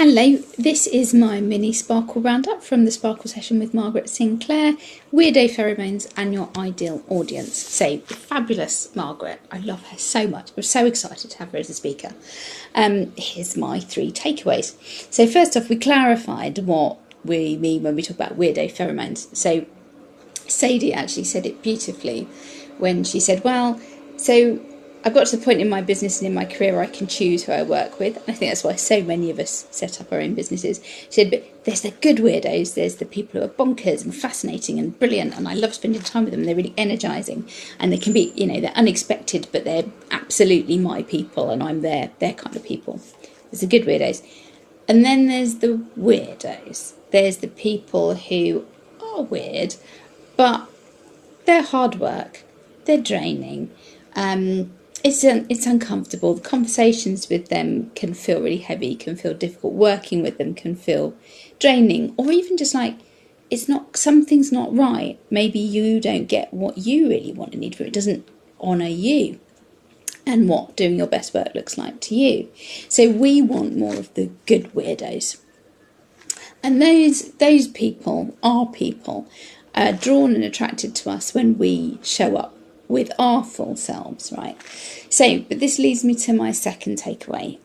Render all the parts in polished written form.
Hello, this is my mini Sparkle Roundup from the Sparkle session with Margaret Sinclair, Weirdo Pheromones and your ideal audience. So, fabulous Margaret, I love her so much. We're so excited to have her as a speaker. Here's my 3 takeaways. So first off, we clarified what we mean when we talk about Weirdo Pheromones. So Sadie actually said it beautifully when she said, well, so I've got to the point in my business and in my career where I can choose who I work with. And I think that's why so many of us set up our own businesses. She said, but there's the good weirdos, there's the people who are bonkers and fascinating and brilliant, and I love spending time with them. They're really energising, and they can be, they're unexpected, but they're absolutely my people, and I'm their kind of people. There's the good weirdos. And then there's the weirdos. There's the people who are weird, but they're hard work, they're draining, it's uncomfortable. The conversations with them can feel really heavy, can feel difficult. Working with them can feel draining, or even just like something's not right. Maybe you don't get what you really want and need, for it doesn't honour you and what doing your best work looks like to you. So we want more of the good weirdos. And those people are drawn and attracted to us when we show up with our full selves, right? So, but this leads me to my second takeaway.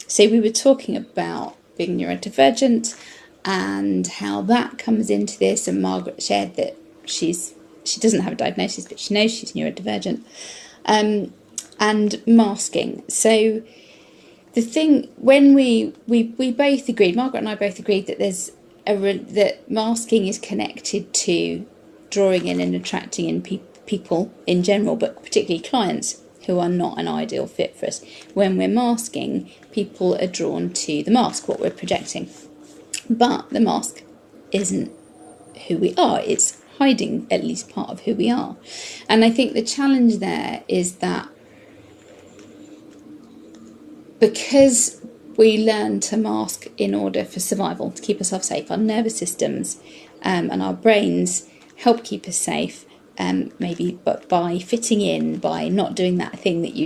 So we were talking about being neurodivergent and how that comes into this, and Margaret shared that she doesn't have a diagnosis, but she knows she's neurodivergent, and masking. So the thing, when we both agreed, Margaret and I both agreed that that masking is connected to drawing in and attracting in people in general, but particularly clients who are not an ideal fit for us. When we're masking, people are drawn to the mask, what we're projecting. But the mask isn't who we are. It's hiding at least part of who we are. And I think the challenge there is that because we learn to mask in order for survival, to keep ourselves safe, our nervous systems and our brains help keep us safe. Maybe, but by fitting in, by not doing that thing that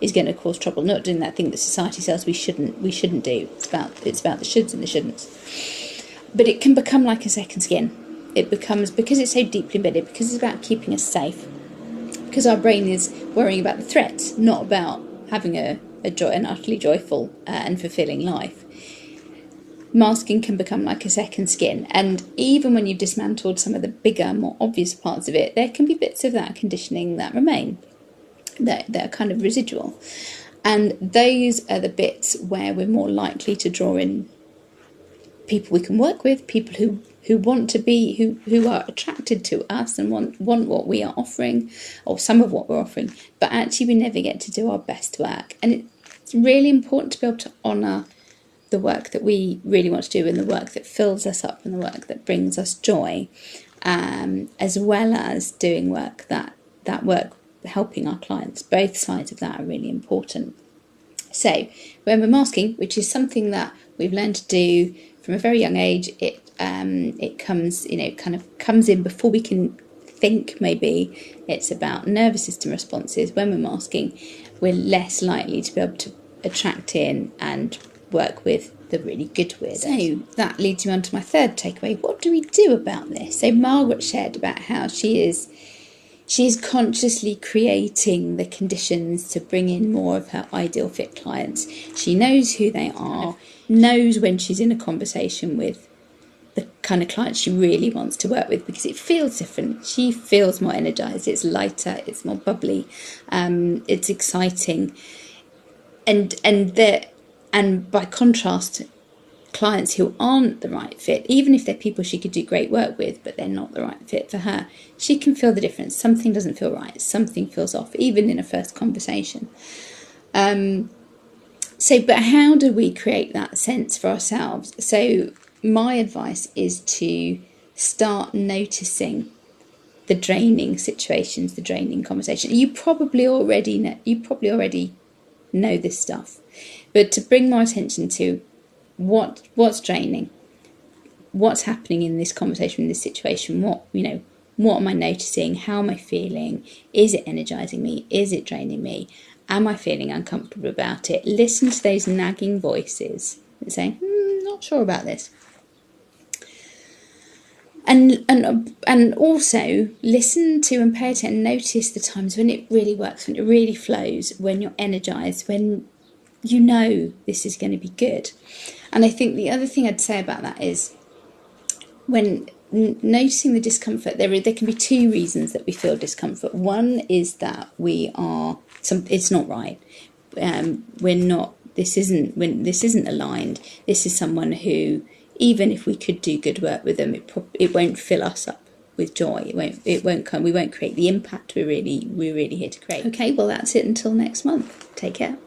is gonna cause trouble, not doing that thing that society says we shouldn't do. It's about the shoulds and the shouldn'ts. But it can become like a second skin. It becomes, because it's so deeply embedded, because it's about keeping us safe, because our brain is worrying about the threat, not about having an utterly joyful and fulfilling life. Masking can become like a second skin, and even when you've dismantled some of the bigger, more obvious parts of it, there can be bits of that conditioning that remain, that are kind of residual, and those are the bits where we're more likely to draw in people we can work with, people who want to be, who are attracted to us and want what we are offering, or some of what we're offering, but actually we never get to do our best work. And it's really important to be able to honour the work that we really want to do, and the work that fills us up, and the work that brings us joy, as well as doing work that work helping our clients. Both sides of that are really important. So when we're masking, which is something that we've learned to do from a very young age, it comes, kind of comes in before we can think. Maybe it's about nervous system responses. When we're masking, we're less likely to be able to attract in and work with the really good weirdos. So that leads me on to my third takeaway. What do we do about this? So Margaret shared about how she's consciously creating the conditions to bring in more of her ideal fit clients. She knows who they are, knows when she's in a conversation with the kind of clients she really wants to work with, because it feels different. She feels more energized, it's lighter, it's more bubbly, it's exciting. And by contrast, clients who aren't the right fit, even if they're people she could do great work with, but they're not the right fit for her, she can feel the difference. Something doesn't feel right. Something feels off, even in a first conversation. But how do we create that sense for ourselves? So my advice is to start noticing the draining situations, the draining conversation. You probably already know this stuff, but to bring more attention to what's draining, what's happening in this conversation, in this situation, what am I noticing, how am I feeling, is it energizing me, is it draining me, Am I feeling uncomfortable about it? Listen to those nagging voices that say, not sure about this. And also listen to and pay attention, notice the times when it really works, when it really flows, when you're energized, when you know this is going to be good. And I think the other thing I'd say about that is, when noticing the discomfort, there can be two reasons that we feel discomfort. One is that it's not right. We're not. This isn't aligned. This is someone who, even if we could do good work with them, it won't fill us up with joy. It won't come. We won't create the impact we're really here to create. Okay, well that's it until next month. Take care.